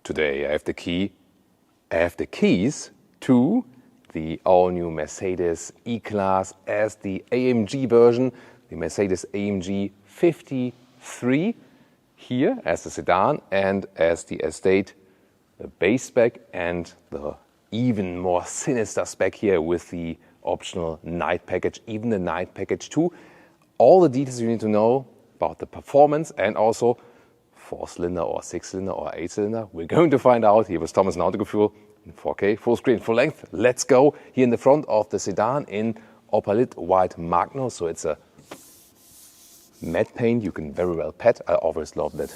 Today I have the keys to the all-new Mercedes E-Class as the AMG version, the Mercedes-AMG E53, here as the sedan and as the estate, the base spec and the even more sinister spec here with the optional night package, even the night package 2. All the details you need to know about the performance and also 4-cylinder or 6-cylinder or 8-cylinder. We're going to find out here with Thomas Nautical Fuel in 4K, full screen, full length. Let's go. Here in the front of the sedan in Opalit White Magno. So it's a matte paint you can very well pet. I always love that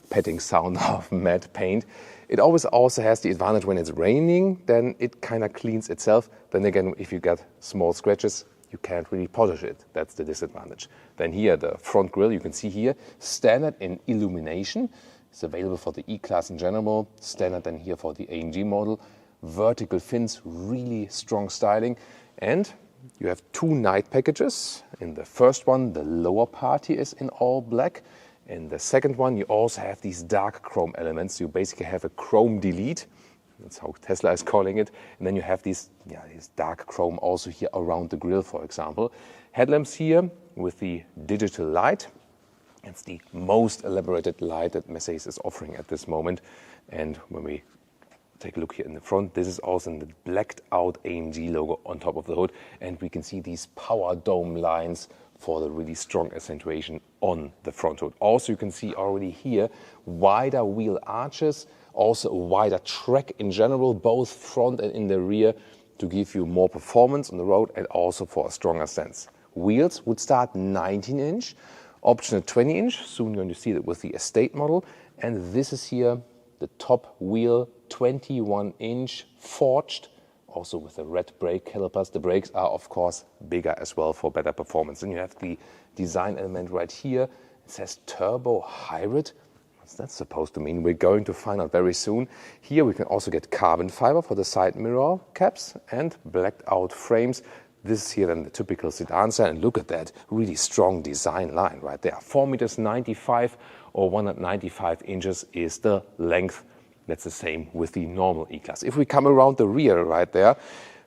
petting sound of matte paint. It always also has the advantage when it's raining, then it kind of cleans itself. Then again, if you get small scratches, you can't really polish it. That's the disadvantage. Then here, the front grille, you can see here, standard in illumination. It's available for the E-Class in general, standard then here for the AMG model. Vertical fins, really strong styling. And you have two night packages. In the first one, the lower part here is in all black. In the second one, you also have these dark chrome elements. You basically have a chrome delete. That's how Tesla is calling it. And then you have these dark chrome also here around the grille, for example. Headlamps here with the digital light. It's the most elaborated light that Mercedes is offering at this moment. And when we take a look here in the front, this is also in the blacked out AMG logo on top of the hood. And we can see these power dome lines for the really strong accentuation on the front hood. Also, you can see already here wider wheel arches, also a wider track in general, both front and in the rear, to give you more performance on the road and also for a stronger sense. Wheels would start 19-inch, optional 20-inch. Soon you're going to see that with the estate model. And this is here the top wheel, 21-inch forged, also with the red brake calipers. The brakes are, of course, bigger as well for better performance. And you have the design element right here. It says turbo hybrid. What's that supposed to mean? We're going to find out very soon. Here we can also get carbon fiber for the side mirror caps and blacked out frames. This is here then the typical sedan style. And look at that really strong design line right there. 4.95 meters or 195 inches is the length. That's the same with the normal E-Class. If we come around the rear right there,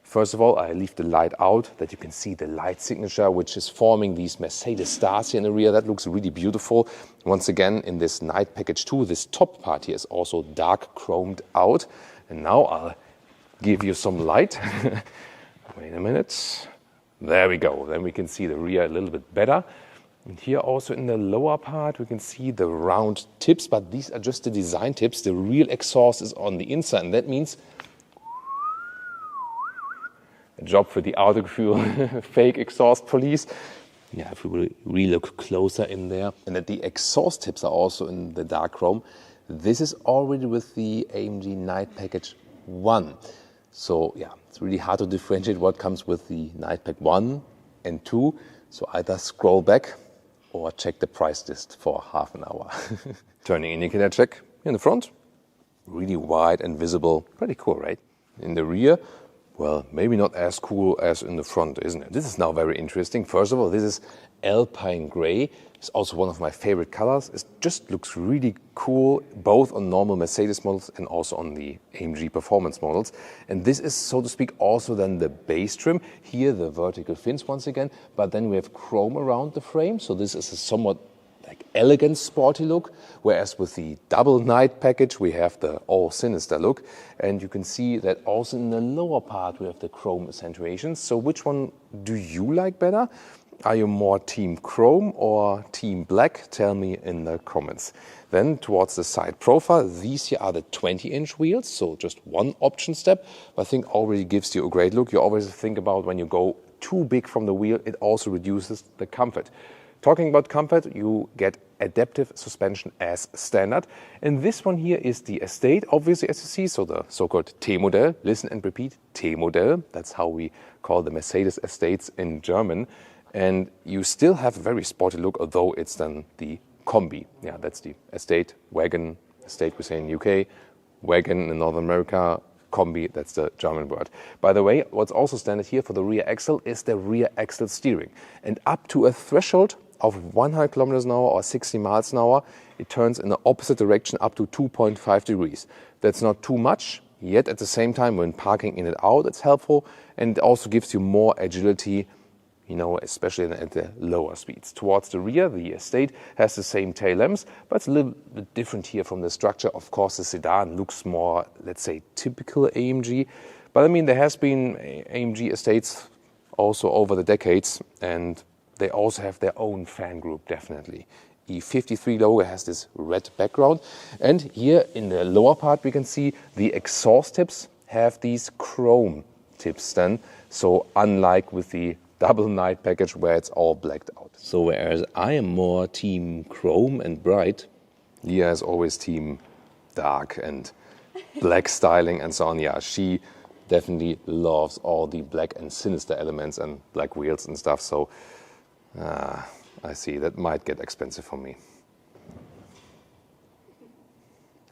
first of all, I leave the light out that you can see the light signature, which is forming these Mercedes stars here in the rear. That looks really beautiful. Once again, in this night package 2, this top part here is also dark chromed out. And now I'll give you some light. Wait a minute. There we go. Then we can see the rear a little bit better. And here also in the lower part, we can see the round tips, but these are just the design tips. The real exhaust is on the inside, and that means a job for the Autogefühl fake exhaust police. Yeah, if we really look closer in there. And that the exhaust tips are also in the dark chrome. This is already with the AMG Night Package 1. So yeah, it's really hard to differentiate what comes with the Night Pack 1 and 2. So either scroll back or check the price list for half an hour. Turning indicator check in the front. Really wide and visible. Pretty cool, right? In the rear, well, maybe not as cool as in the front, isn't it? This is now very interesting. First of all, this is Alpine Grey. It's also one of my favorite colors. It just looks really cool, both on normal Mercedes models and also on the AMG performance models. And this is, so to speak, also then the base trim. Here, the vertical fins once again, but then we have chrome around the frame. So this is a somewhat like elegant, sporty look, whereas with the double night package, we have the all sinister look. And you can see that also in the lower part, we have the chrome accentuations. So which one do you like better? Are you more team chrome or team black? Tell me in the comments. Then towards the side profile, these here are the 20-inch wheels, so just one option step. But I think already gives you a great look. You always think about when you go too big from the wheel, it also reduces the comfort. Talking about comfort, you get adaptive suspension as standard. And this one here is the estate, obviously, as you see, so the so-called T-Modell. Listen and repeat, T-Modell. That's how we call the Mercedes estates in German. And you still have a very sporty look, although it's then the Combi. Yeah, that's the estate, wagon, estate we say in UK, wagon in North America, Combi, that's the German word. By the way, what's also standard here for the rear axle is the rear axle steering. And up to a threshold of 100 kilometers an hour or 60 miles an hour, it turns in the opposite direction up to 2.5 degrees. That's not too much, yet at the same time, when parking in and out, it's helpful, and it also gives you more agility, you know, especially at the lower speeds. Towards the rear, the estate has the same tail lamps, but it's a little bit different here from the structure. Of course, the sedan looks more, let's say, typical AMG. But I mean, there has been AMG estates also over the decades, and they also have their own fan group, definitely. E53 logo has this red background. And here in the lower part, we can see the exhaust tips have these chrome tips then. So unlike with the double night package where it's all blacked out. So whereas I am more team chrome and bright, Leah is always team dark and black styling and so on. Yeah, she definitely loves all the black and sinister elements and black wheels and stuff. So I see, that might get expensive for me.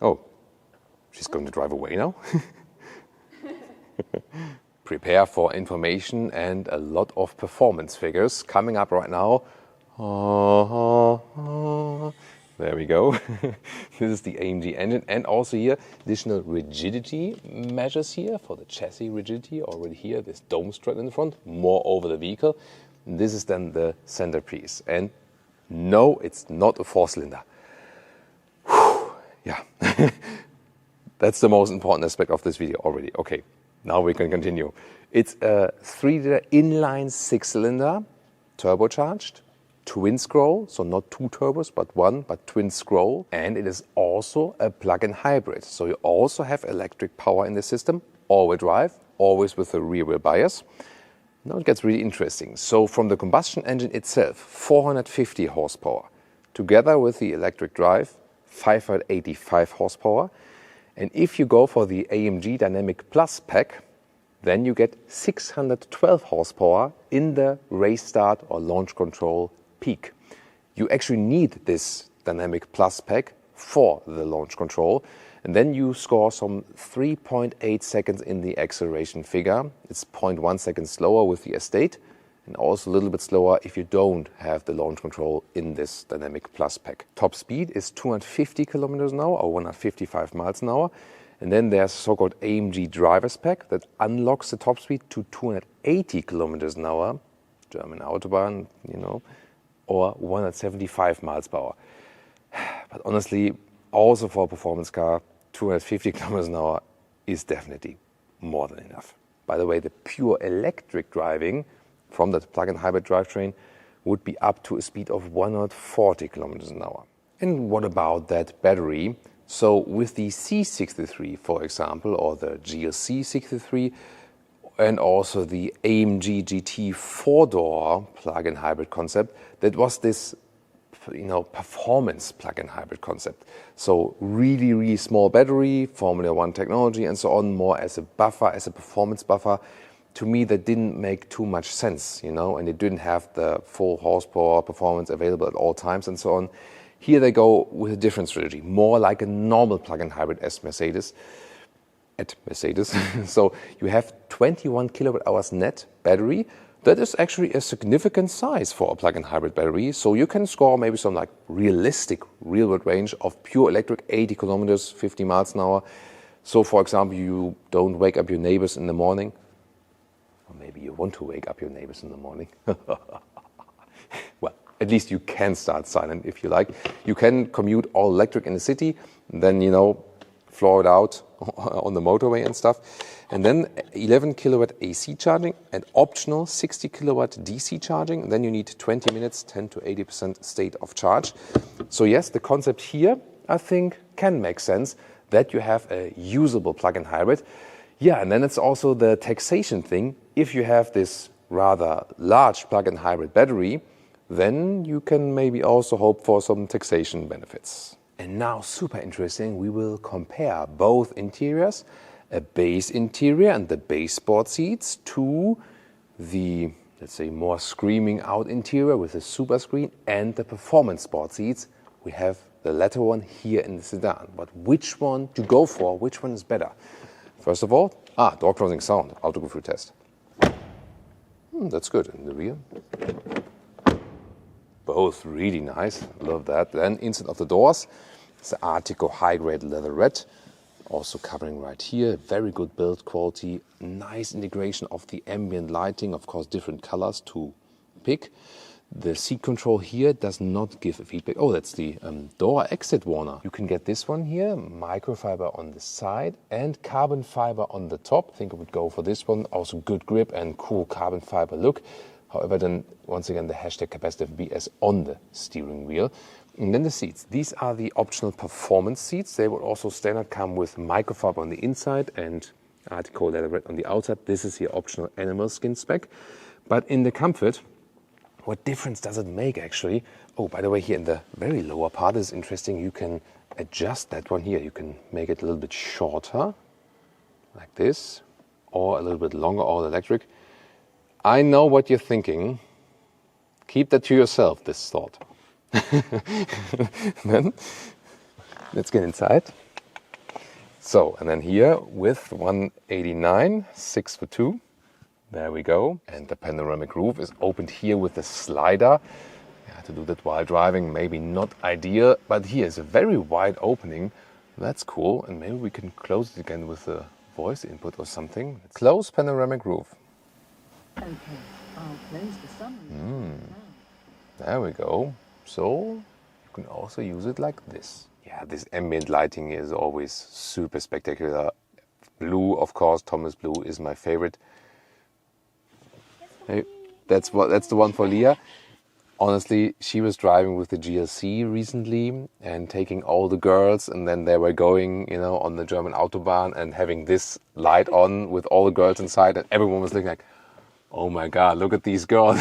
Oh, she's going to drive away now? Prepare for information and a lot of performance figures coming up right now. There we go. This is the AMG engine, and also here additional rigidity measures here for the chassis rigidity. Already here, this dome strut in the front, more over the vehicle. This is then the centerpiece. And no, it's not a four-cylinder. Yeah, that's the most important aspect of this video already. Okay. Now we can continue. It's a 3-liter inline 6-cylinder, turbocharged, twin scroll, so not two turbos, but one, but twin scroll. And it is also a plug-in hybrid. So you also have electric power in the system, all-wheel drive, always with a rear-wheel bias. Now it gets really interesting. So from the combustion engine itself, 450 horsepower, together with the electric drive, 585 horsepower. And if you go for the AMG Dynamic Plus pack, then you get 612 horsepower in the race start or launch control peak. You actually need this Dynamic Plus pack for the launch control, and then you score some 3.8 seconds in the acceleration figure. It's 0.1 seconds slower with the estate, and also a little bit slower if you don't have the launch control in this Dynamic Plus pack. Top speed is 250 kilometers an hour or 155 miles an hour. And then there's so-called AMG driver's pack that unlocks the top speed to 280 kilometers an hour, German Autobahn, you know, or 175 miles per hour. But honestly, also for a performance car, 250 kilometers an hour is definitely more than enough. By the way, the pure electric driving from that plug-in hybrid drivetrain would be up to a speed of 140 kilometers an hour. And what about that battery? So with the C63, for example, or the GLC 63, and also the AMG GT 4-door plug-in hybrid concept, that was this, you know, performance plug-in hybrid concept. So really, really small battery, Formula One technology and so on, more as a buffer, as a performance buffer. To me, that didn't make too much sense, you know, and it didn't have the full horsepower performance available at all times and so on. Here they go with a different strategy, more like a normal plug-in hybrid as Mercedes. So you have 21 kilowatt hours net battery. That is actually a significant size for a plug-in hybrid battery. So you can score maybe some like realistic real-world range of pure electric, 80 kilometers, 50 miles an hour. So for example, you don't wake up your neighbors in the morning. Or maybe you want to wake up your neighbors in the morning. Well, at least you can start silent if you like. You can commute all electric in the city, then, you know, floor it out on the motorway and stuff. And then 11 kilowatt AC charging and optional 60 kilowatt DC charging. And then you need 20 minutes, 10 to 80% state of charge. So yes, the concept here, I think, can make sense that you have a usable plug-in hybrid. Yeah, and then it's also the taxation thing. If you have this rather large plug-in hybrid battery, then you can maybe also hope for some taxation benefits. And now, super interesting, we will compare both interiors, a base interior and the base sport seats, to the, let's say, more screaming out interior with the Superscreen and the performance sport seats. We have the latter one here in the sedan. But which one to go for? Which one is better? First of all, door closing sound. I'll go through test. That's good. In the rear. Both really nice. Love that. Then inside of the doors, it's the Artico high-grade leatherette. Also covering right here. Very good build quality. Nice integration of the ambient lighting. Of course, different colors to pick. The seat control here does not give a feedback. Oh, that's the door exit warner. You can get this one here, microfiber on the side and carbon fiber on the top. I think I would go for this one. Also good grip and cool carbon fiber look. However, then once again, the hashtag capacitive BS on the steering wheel. And then the seats. These are the optional performance seats. They will also standard come with microfiber on the inside and Artico leatherette on the outside. This is the optional animal skin spec. But in the comfort, what difference does it make actually? Oh, by the way, here in the very lower part is interesting. You can adjust that one here. You can make it a little bit shorter, like this, or a little bit longer, all electric. I know what you're thinking. Keep that to yourself, this thought. Then, let's get inside. So, and then here with 189, 6'2". There we go. And the panoramic roof is opened here with a slider. Yeah, to do that while driving, maybe not ideal, but here is a very wide opening. That's cool. And maybe we can close it again with a voice input or something. Close panoramic roof. Okay, I'll close the sunroof. There we go. So you can also use it like this. Yeah, this ambient lighting is always super spectacular. Blue, of course, Thomas Blue is my favorite. Hey, that's the one for Leah. Honestly, she was driving with the GLC recently and taking all the girls, and then they were going, you know, on the German Autobahn and having this light on with all the girls inside, and everyone was looking like, oh my God, look at these girls.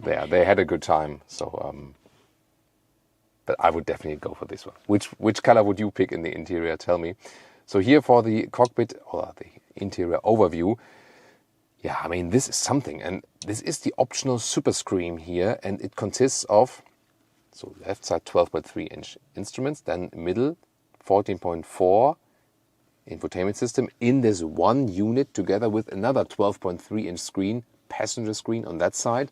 Yeah, they had a good time. So, but I would definitely go for this one. Which color would you pick in the interior? Tell me. So here for the cockpit or the interior overview. Yeah, I mean, this is something, and this is the optional Superscreen here, and it consists of, so left side 12.3-inch instruments, then middle 14.4 infotainment system in this one unit together with another 12.3-inch screen, passenger screen on that side.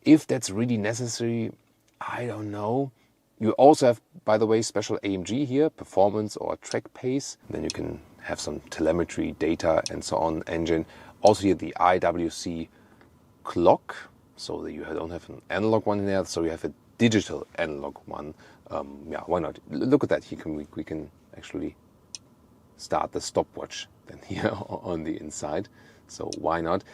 If that's really necessary, I don't know. You also have, by the way, special AMG here, performance or track pace. Then you can have some telemetry data and so on, engine. Also here the IWC clock, so that you don't have an analog one in there, so you have a digital analog one. Yeah, why not? Look at that. Here we can actually start the stopwatch then here on the inside. So why not?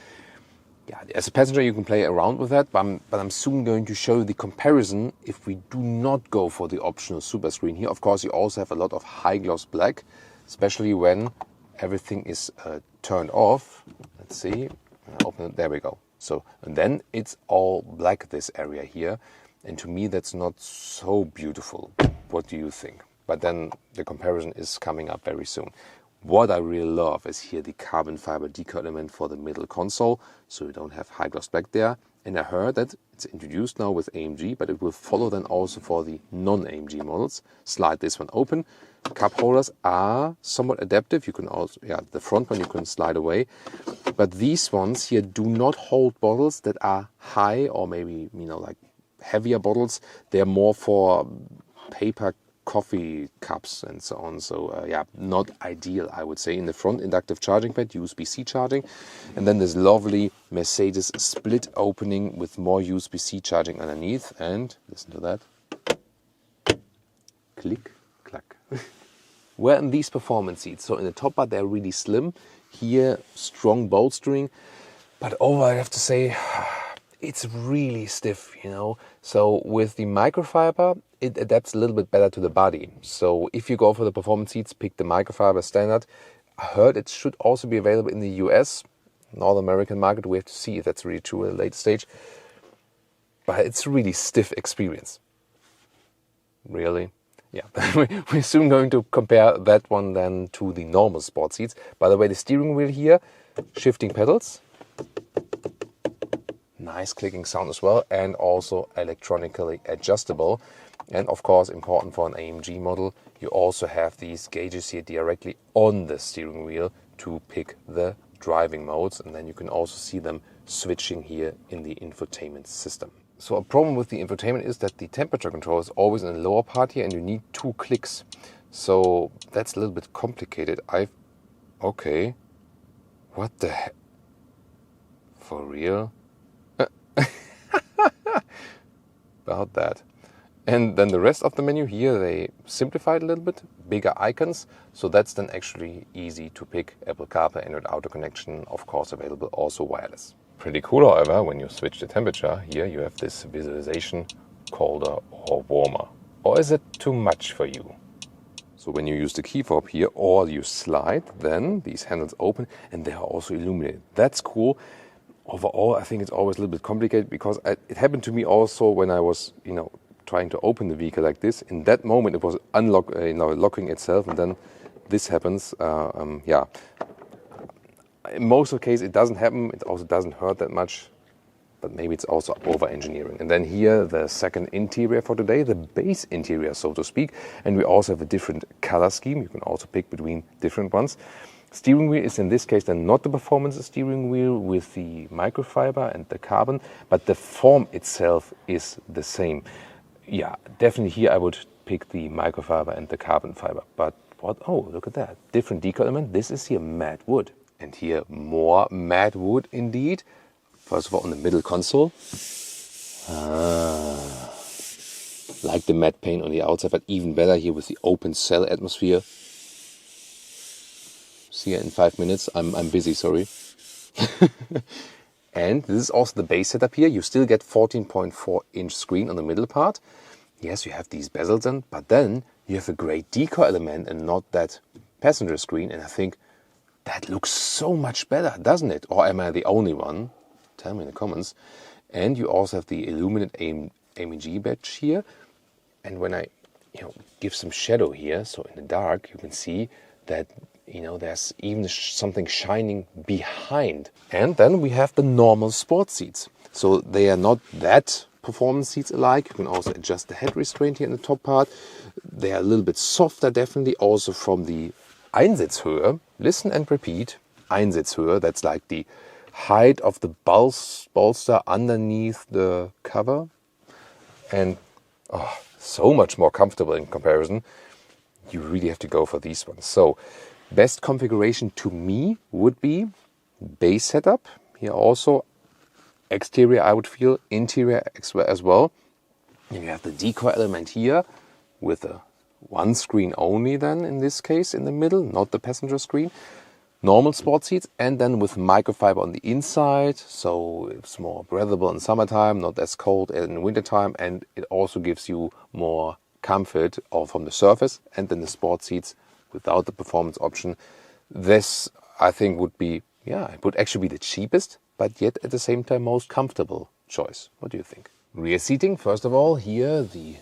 Yeah, as a passenger you can play around with that, but I'm soon going to show you the comparison if we do not go for the optional Superscreen here. Of course, you also have a lot of high gloss black, especially when everything is turned off. Let's see, open it, there we go. So, and then it's all black, this area here. And to me, that's not so beautiful. What do you think? But then the comparison is coming up very soon. What I really love is here the carbon fiber decal element for the middle console, so you don't have high gloss black there. And I heard that it's introduced now with AMG, but it will follow then also for the non-AMG models. Slide this one open. Cup holders are somewhat adaptive. You can also, yeah, the front one you can slide away. But these ones here do not hold bottles that are high or maybe, you know, like heavier bottles. They're more for paper coffee cups and so on. So yeah, not ideal, I would say. In the front, inductive charging pad, USB-C charging. And then this lovely Mercedes split opening with more USB-C charging underneath. And listen to that. Click, clack. Where in these performance seats? So in the top part, they're really slim. Here, strong bolstering. But overall, I have to say, it's really stiff, you know. So with the microfiber, it adapts a little bit better to the body. So if you go for the performance seats, pick the microfiber standard. I heard it should also be available in the US, North American market. We have to see if that's really true at a later stage. But it's a really stiff experience. Really? Yeah, we're soon going to compare that one then to the normal sport seats. By the way, the steering wheel here, shifting pedals. Nice clicking sound as well, and also electronically adjustable. And of course, important for an AMG model, you also have these gauges here directly on the steering wheel to pick the driving modes. And then you can also see them switching here in the infotainment system. So a problem with the infotainment is that the temperature control is always in the lower part here and you need 2 clicks. So that's a little bit complicated. Okay. What the heck? For real? About that. And then the rest of the menu here, they simplified a little bit, bigger icons. So that's then actually easy to pick. Apple CarPlay, Android Auto connection, of course available, also wireless. Pretty cool, however, when you switch the temperature, here you have this visualization, colder or warmer. Or is it too much for you? So when you use the key fob here or you slide, then these handles open and they are also illuminated. That's cool. Overall, I think it's always a little bit complicated because it happened to me also when I was, trying to open the vehicle like this. In that moment, it was locking itself, and then this happens. In most of the cases, it doesn't happen. It also doesn't hurt that much, but maybe it's also over-engineering. And then here, the second interior for today, the base interior, so to speak. And we also have a different color scheme. You can also pick between different ones. Steering wheel is in this case then not the performance steering wheel with the microfiber and the carbon, but the form itself is the same. Yeah, definitely here I would pick the microfiber and the carbon fiber. But what? Oh, look at that. Different decal element. This is here matte wood. And here more matte wood indeed. First of all on the middle console. Like the matte paint on the outside, but even better here with the open cell atmosphere. See you in 5 minutes. I'm busy, sorry. And this is also the base setup here. You still get 14.4-inch screen on the middle part. Yes, you have these bezels in, but then you have a great decor element and not that passenger screen. And I think that looks so much better, doesn't it? Or am I the only one? Tell me in the comments. And you also have the Illuminated AMG badge here. And when I give some shadow here, so in the dark, you can see that there's even something shining behind. And then we have the normal sport seats. So they are not that performance seats alike. You can also adjust the head restraint here in the top part. They are a little bit softer, definitely, also from the Einsitzhöhe. Listen and repeat. Einsitzhöhe, that's like the height of the bolster underneath the cover. And so much more comfortable in comparison. You really have to go for these ones. So best configuration to me would be base setup. Here also exterior I would feel, interior as well. And you have the decor element here with a one screen only then in this case in the middle, not the passenger screen. Normal sport seats and then with microfiber on the inside. So it's more breathable in summertime, not as cold in wintertime. And it also gives you more comfort from the surface. And then the sport seats without the performance option. This, I think, would be, it would actually be the cheapest, but yet at the same time most comfortable choice. What do you think? Rear seating, first of all, here the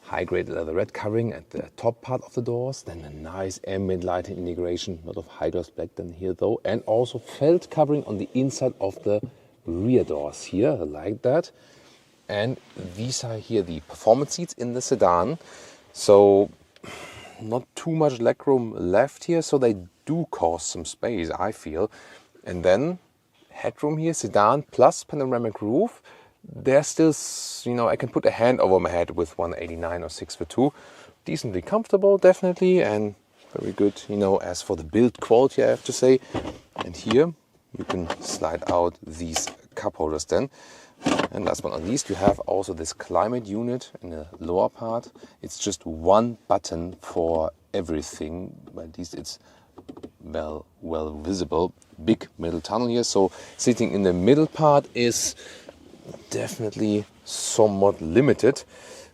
high-grade leatherette covering at the top part of the doors, then a nice ambient lighting integration, a lot of high gloss black than here though, and also felt covering on the inside of the rear doors here, like that. And these are here the performance seats in the sedan. So not too much legroom left here, so they do cause some space, I feel. And then headroom here, sedan plus panoramic roof. There's still, I can put a hand over my head with 189 or 6'2". Decently comfortable, definitely, and very good, as for the build quality, I have to say. And here you can slide out these cup holders then. And last but not least, you have also this climate unit in the lower part. It's just one button for everything, but at least it's well visible. Big middle tunnel here, so sitting in the middle part is definitely somewhat limited.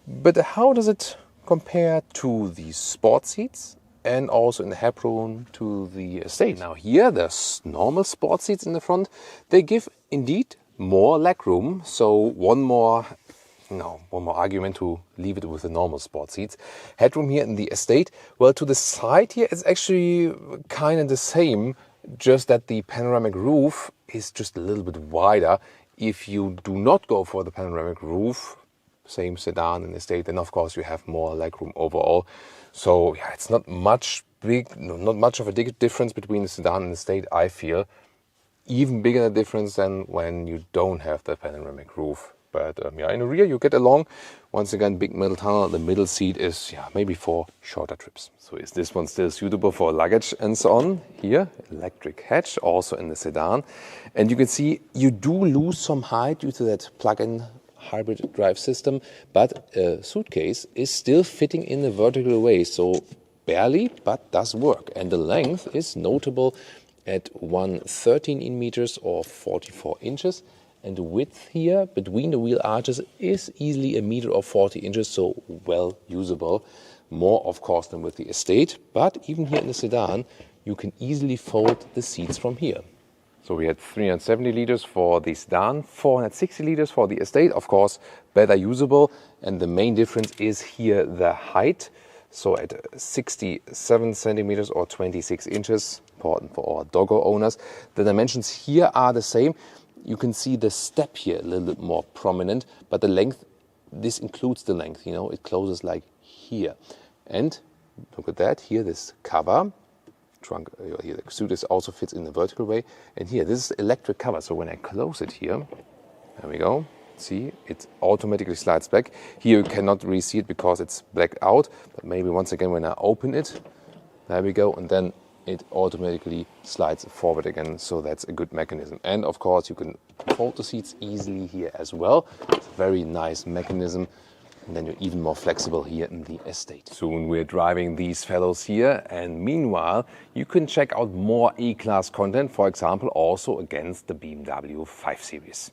But how does it compare to the sport seats and also in the headroom to the estate? Now here, there's normal sport seats in the front. They give indeed more legroom, so one more argument to leave it with the normal sport seats. Headroom here in the estate, well, to the side here it's actually kind of the same, just that the panoramic roof is just a little bit wider. If you do not go for the panoramic roof, same sedan and estate, then of course you have more legroom overall. So yeah, it's not much of a difference between the sedan and estate, I feel. Even bigger difference than when you don't have the panoramic roof But yeah, in the rear you get along. Once again, big metal tunnel. The middle seat is maybe for shorter trips. So is this one still suitable for luggage and so on? Here, electric hatch, also in the sedan. And you can see you do lose some height due to that plug-in hybrid drive system, but a suitcase is still fitting in a vertical way. So barely, but does work. And the length is notable at 113 meters or 44 inches. And the width here between the wheel arches is easily a meter or 40 inches, so well usable. More, of course, than with the Estate, but even here in the sedan, you can easily fold the seats from here. So we had 370 liters for the sedan, 460 liters for the Estate, of course, better usable. And the main difference is here the height. So at 67 centimeters or 26 inches, important for our doggo owners. The dimensions here are the same. You can see the step here a little bit more prominent, but the length, this includes the length, it closes like here. And look at that, here this cover, trunk, here the suitcase also fits in the vertical way. And here, this is electric cover, so when I close it here, there we go, see, it automatically slides back. Here you cannot really see it because it's blacked out, but maybe once again when I open it, there we go, and then it automatically slides forward again, so that's a good mechanism. And of course you can fold the seats easily here as well. It's a very nice mechanism, and then you're even more flexible here in the Estate. Soon we're driving these fellows here, and meanwhile you can check out more E-Class content, for example also against the BMW 5 Series.